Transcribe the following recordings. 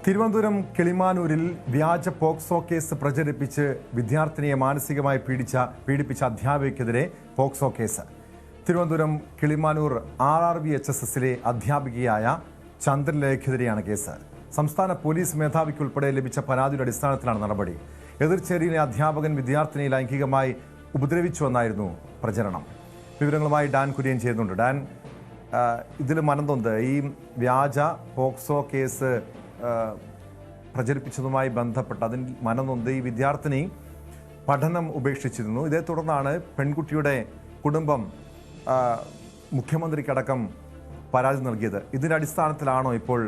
തിരുവനന്തപുരം കിളിമാനൂരിൽ വ്യാജ POCSO case പ്രചരിപ്പിച്ച് വിദ്യാർത്ഥിനിയെ മാനസികമായി പീഡിപ്പിച്ച അധ്യാപികയ്ക്കെതിരെ പോക്സോ കേസ്. തിരുവനന്തപുരം കിളിമാനൂർ RRVHSSലെ അധ്യാപികയായ ചന്ദ്രലേഖയ്ക്കെതിരെയാണ് കേസ്. സംസ്ഥാന പോലീസ് മേധാവിക്കുൾപ്പെടെ ലഭിച്ച പരാതിയുടെ അടിസ്ഥാനത്തിലാണ് നടപടി. എതിർചേരിയിലെ അധ്യാപകൻ വിദ്യാർത്ഥിനിയെ ലൈംഗികമായി ഉപദ്രവിച്ചുവെന്നായിരുന്നു പ്രചരണം. വിവരങ്ങളുമായി ഡാൻ കുര്യൻ ചേരുന്നുണ്ട്. ഡാൻ, ഇതിൽ മനംനൊന്ത് ഈ വ്യാജ പോക്സോ കേസ് പ്രചരിപ്പിച്ചതുമായി ബന്ധപ്പെട്ട് അതിൽ മനംനൊന്ത് ഈ വിദ്യാർത്ഥിനി പഠനം ഉപേക്ഷിച്ചിരുന്നു. ഇതേ തുടർന്നാണ് പെൺകുട്ടിയുടെ കുടുംബം മുഖ്യമന്ത്രിക്കടക്കം പരാതി നൽകിയത്. ഇതിൻ്റെ അടിസ്ഥാനത്തിലാണോ ഇപ്പോൾ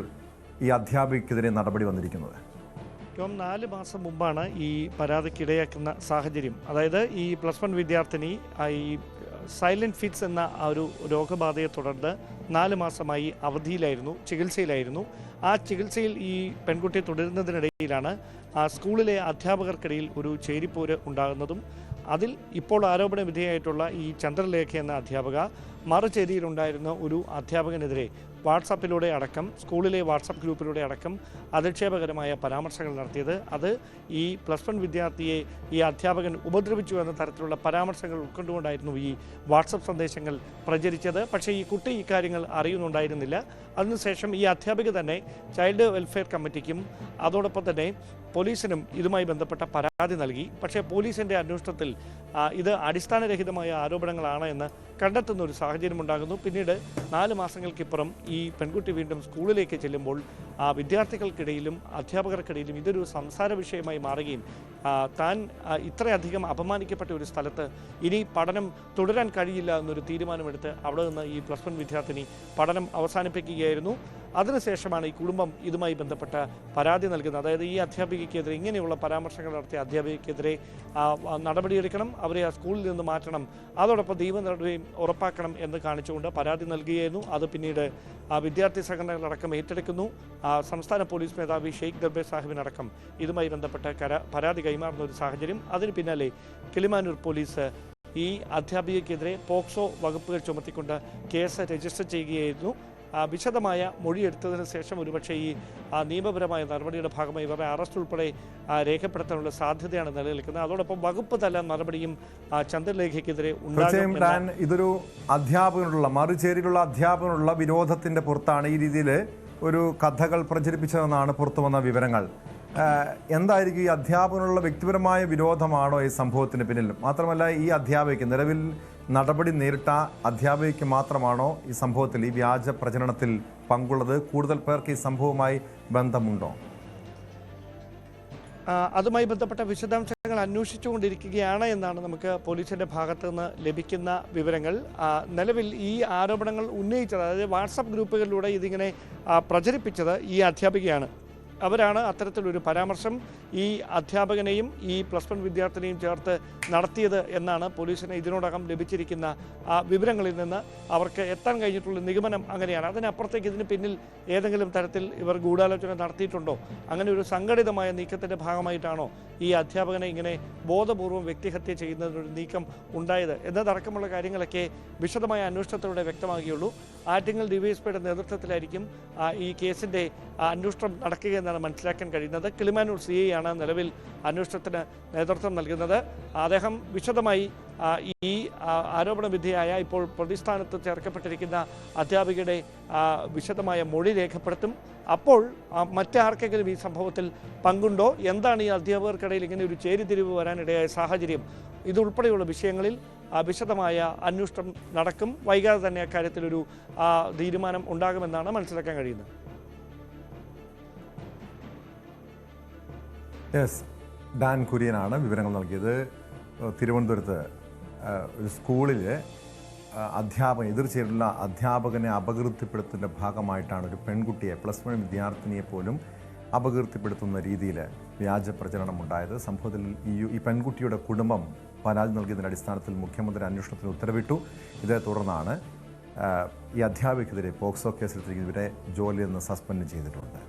ഈ അധ്യാപികയ്ക്കെതിരെ നടപടി വന്നിരിക്കുന്നത്? 4 മാസം മുമ്പാണ് ഈ പരാതിക്കിടയാക്കുന്ന സാഹചര്യം. അതായത് ഈ +1 വിദ്യാർത്ഥിനി ഈ സൈലന്റ് ഫിറ്റ്സ് എന്ന ഒരു രോഗബാധയെ തുടർന്ന് 4 മാസമായി അവധിയിലായിരുന്നു, ചികിത്സയിലായിരുന്നു. ആ ചികിത്സയിൽ ഈ പെൺകുട്ടി തുടരുന്നതിനിടയിലാണ് സ്കൂളിലെ അധ്യാപകർക്കിടയിൽ ഒരു ചേരിപ്പോര് ഉണ്ടാകുന്നതും അതിൽ ഇപ്പോൾ ആരോപണ വിധേയമായിട്ടുള്ള ഈ ചന്ദ്രലേഖ എന്ന അധ്യാപക മറുചേരിയിലുണ്ടായിരുന്ന ഒരു അധ്യാപകനെതിരെ വാട്സാപ്പിലൂടെ അടക്കം, സ്കൂളിലെ വാട്സാപ്പ് ഗ്രൂപ്പിലൂടെ അടക്കം അധിക്ഷേപകരമായ പരാമർശങ്ങൾ നടത്തിയത്. അത് ഈ +1 വിദ്യാർത്ഥിയെ ഈ അധ്യാപകൻ ഉപദ്രവിച്ചു എന്ന തരത്തിലുള്ള പരാമർശങ്ങൾ ഉൾക്കൊണ്ടുകൊണ്ടായിരുന്നു ഈ വാട്സപ്പ് സന്ദേശങ്ങൾ പ്രചരിച്ചത്. പക്ഷേ ഈ കുട്ടി ഇക്കാര്യങ്ങൾ അറിയുന്നുണ്ടായിരുന്നില്ല. അതിനുശേഷം ഈ അധ്യാപിക തന്നെ ചൈൽഡ് വെൽഫെയർ കമ്മിറ്റിക്കും അതോടൊപ്പം തന്നെ പോലീസിനും ഇതുമായി ബന്ധപ്പെട്ട പരാതി നൽകി. പക്ഷേ പോലീസിൻ്റെ അന്വേഷണത്തിൽ ഇത് അടിസ്ഥാനരഹിതമായ ആരോപണങ്ങളാണ് എന്ന് കണ്ടെത്തുന്ന ഒരു സാഹചര്യം ഉണ്ടാകുന്നു. പിന്നീട് 4 മാസങ്ങൾക്കിപ്പുറം ഈ പെൺകുട്ടി വീണ്ടും സ്കൂളിലേക്ക് ചെല്ലുമ്പോൾ വിദ്യാർത്ഥികൾക്കിടയിലും അധ്യാപകർക്കിടയിലും ഇതൊരു സംസാര വിഷയമായി മാറുകയും താൻ ഇത്രയധികം അപമാനിക്കപ്പെട്ട ഒരു സ്ഥലത്ത് ഇനി പഠനം തുടരാൻ കഴിയില്ല എന്നൊരു തീരുമാനമെടുത്ത് അവിടെ നിന്ന് ഈ +1 വിദ്യാർത്ഥിനി പഠനം അവസാനിപ്പിക്കുകയായിരുന്നു. അതിനുശേഷമാണ് ഈ കുടുംബം ഇതുമായി ബന്ധപ്പെട്ട പരാതി നൽകുന്നത്. അതായത് ഈ അധ്യാപികയ്ക്കെതിരെ, ഇങ്ങനെയുള്ള പരാമർശങ്ങൾ നടത്തിയ അധ്യാപികയ്ക്കെതിരെ നടപടിയെടുക്കണം, അവരെ ആ സ്കൂളിൽ നിന്ന് മാറ്റണം, അതോടൊപ്പം നിയമ നടപടിയും ഉറപ്പാക്കണം എന്ന് കാണിച്ചുകൊണ്ട് പരാതി നൽകുകയായിരുന്നു. അത് പിന്നീട് വിദ്യാർത്ഥി സംഘടനകളടക്കം ഏറ്റെടുക്കുന്നു. സംസ്ഥാന പോലീസ് മേധാവി ഷെയ്ഖ് ദർബെ സാഹിബിനടക്കം ഇതുമായി ബന്ധപ്പെട്ട പരാതി കൈമാറുന്ന ഒരു സാഹചര്യം. അതിന് പിന്നാലെ കിളിമാനൂർ പോലീസ് ഈ അധ്യാപികയ്ക്കെതിരെ പോക്സോ വകുപ്പുകൾ ചുമത്തിക്കൊണ്ട് കേസ് രജിസ്റ്റർ ചെയ്യുകയായിരുന്നു. വിശദമായ മൊഴിയെടുത്തതിന് ശേഷം ഒരുപക്ഷെ ഈ നിയമപരമായ നടപടിയുടെ ഭാഗമായി ഇവരുടെ അറസ്റ്റ് ഉൾപ്പെടെ രേഖപ്പെടുത്താനുള്ള സാധ്യതയാണ് നിലനിൽക്കുന്നത്. അതോടൊപ്പം വകുപ്പ് തല നടപടിയും ചന്ദ്രലേഖയ്ക്കെതിരെ ഉണ്ടാകും. ഇതൊരു അധ്യാപകനുള്ള, മറുചേരിയിലുള്ള അധ്യാപകനുള്ള വിരോധത്തിന്റെ പുറത്താണ് ഈ രീതിയിൽ ഒരു കഥകൾ പ്രചരിപ്പിച്ചതെന്നാണ് പുറത്തു വന്ന വിവരങ്ങൾ. എന്തായിരിക്കും ഈ അധ്യാപകനുള്ള വ്യക്തിപരമായ വിരോധമാണോ ഈ സംഭവത്തിന് പിന്നിൽ? മാത്രമല്ല, ഈ അധ്യാപകയ്ക്ക് നിലവിൽ നടപടി നേരിട്ട അധ്യാപകയ്ക്ക് മാത്രമാണോ ഈ സംഭവത്തിൽ, ഈ വ്യാജ പ്രചരണത്തിൽ പങ്കുള്ളത്? കൂടുതൽ പേർക്ക് ഈ സംഭവവുമായി ബന്ധമുണ്ടോ? അതുമായി ബന്ധപ്പെട്ട വിശദാംശങ്ങൾ അന്വേഷിച്ചുകൊണ്ടിരിക്കുകയാണ് എന്നാണ് നമുക്ക് പോലീസിൻ്റെ ഭാഗത്തു നിന്ന് ലഭിക്കുന്ന വിവരങ്ങൾ. നിലവിൽ ഈ ആരോപണങ്ങൾ ഉന്നയിച്ചത്, അതായത് വാട്സപ്പ് ഗ്രൂപ്പുകളിലൂടെ ഇതിങ്ങനെ പ്രചരിപ്പിച്ചത് ഈ അധ്യാപികയാണ്. അവരാണ് അത്തരത്തിലൊരു പരാമർശം ഈ അധ്യാപകനെയും ഈ +1 വിദ്യാർത്ഥിനെയും ചേർത്ത് നടത്തിയത് എന്നാണ് പോലീസിന് ഇതിനോടകം ലഭിച്ചിരിക്കുന്ന വിവരങ്ങളിൽ നിന്ന് അവർക്ക് എത്താൻ കഴിഞ്ഞിട്ടുള്ള നിഗമനം അങ്ങനെയാണ്. അതിനപ്പുറത്തേക്ക് ഇതിന് പിന്നിൽ ഏതെങ്കിലും തരത്തിൽ ഇവർ ഗൂഢാലോചന നടത്തിയിട്ടുണ്ടോ, അങ്ങനെ ഒരു സംഘടിതമായ നീക്കത്തിൻ്റെ ഭാഗമായിട്ടാണോ ഈ അധ്യാപകനെ ഇങ്ങനെ ബോധപൂർവം വ്യക്തിഹത്യ ചെയ്യുന്നതിനൊരു നീക്കം ഉണ്ടായത് എന്നതടക്കമുള്ള കാര്യങ്ങളൊക്കെ വിശദമായ അന്വേഷണത്തിലൂടെ വ്യക്തമാകുകയുള്ളൂ. ആറ്റിങ്ങൽ ഡിവൈഎസ്പിയുടെ നേതൃത്വത്തിലായിരിക്കും ഈ കേസിൻ്റെ അന്വേഷണം നടക്കുകയെന്നാണ് മനസ്സിലാക്കാൻ കഴിയുന്നത്. കിളിമാനൂർ CI ആണ് നിലവിൽ അന്വേഷണത്തിന് നേതൃത്വം നൽകുന്നത്. അദ്ദേഹം വിശദമായി ഈ ആരോപണ വിധേയായ, ഇപ്പോൾ പ്രതിസ്ഥാനത്ത് ചേർക്കപ്പെട്ടിരിക്കുന്ന അധ്യാപികയുടെ വിശദമായ മൊഴി രേഖപ്പെടുത്തും. അപ്പോൾ മറ്റാർക്കെങ്കിലും ഈ സംഭവത്തിൽ പങ്കുണ്ടോ, എന്താണ് ഈ അധ്യാപകർക്കിടയിൽ ഇങ്ങനെ ഒരു ചേരിതിരിവ് വരാനിടയായ സാഹചര്യം, ഇതുൾപ്പെടെയുള്ള വിഷയങ്ങളിൽ വിശദമായ അന്വേഷണം നടക്കും. വൈകാതെ തന്നെ അക്കാര്യത്തിലൊരു തീരുമാനം ഉണ്ടാകുമെന്നാണ് മനസ്സിലാക്കാൻ കഴിയുന്നത്. ഡാൻ കുര്യനാണ് വിവരങ്ങൾ നൽകിയത്. തിരുവനന്തപുരത്ത് ഒരു സ്കൂളിൽ എതിർചേരിയിലുള്ള അധ്യാപകനെ അപകീർത്തിപ്പെടുത്തുന്നതിൻ്റെ ഭാഗമായിട്ടാണ് ഒരു പെൺകുട്ടിയെ, +1 വിദ്യാർത്ഥിനിയെ പോലും അപകീർത്തിപ്പെടുത്തുന്ന രീതിയിൽ വ്യാജ പ്രചരണം ഉണ്ടായത്. സംഭവത്തിൽ ഈ പെൺകുട്ടിയുടെ കുടുംബം പരാതി നൽകിയതിൻ്റെ അടിസ്ഥാനത്തിൽ മുഖ്യമന്ത്രി അന്വേഷണത്തിന് ഉത്തരവിട്ടു. ഇതേ തുടർന്നാണ് ഈ അധ്യാപികയ്ക്കെതിരെ പോക്സോ കേസെടുത്തിരിക്കുന്നത്. ഇവരെ ജോലിയിൽ നിന്ന് സസ്പെൻഡ് ചെയ്തിട്ടുണ്ട്.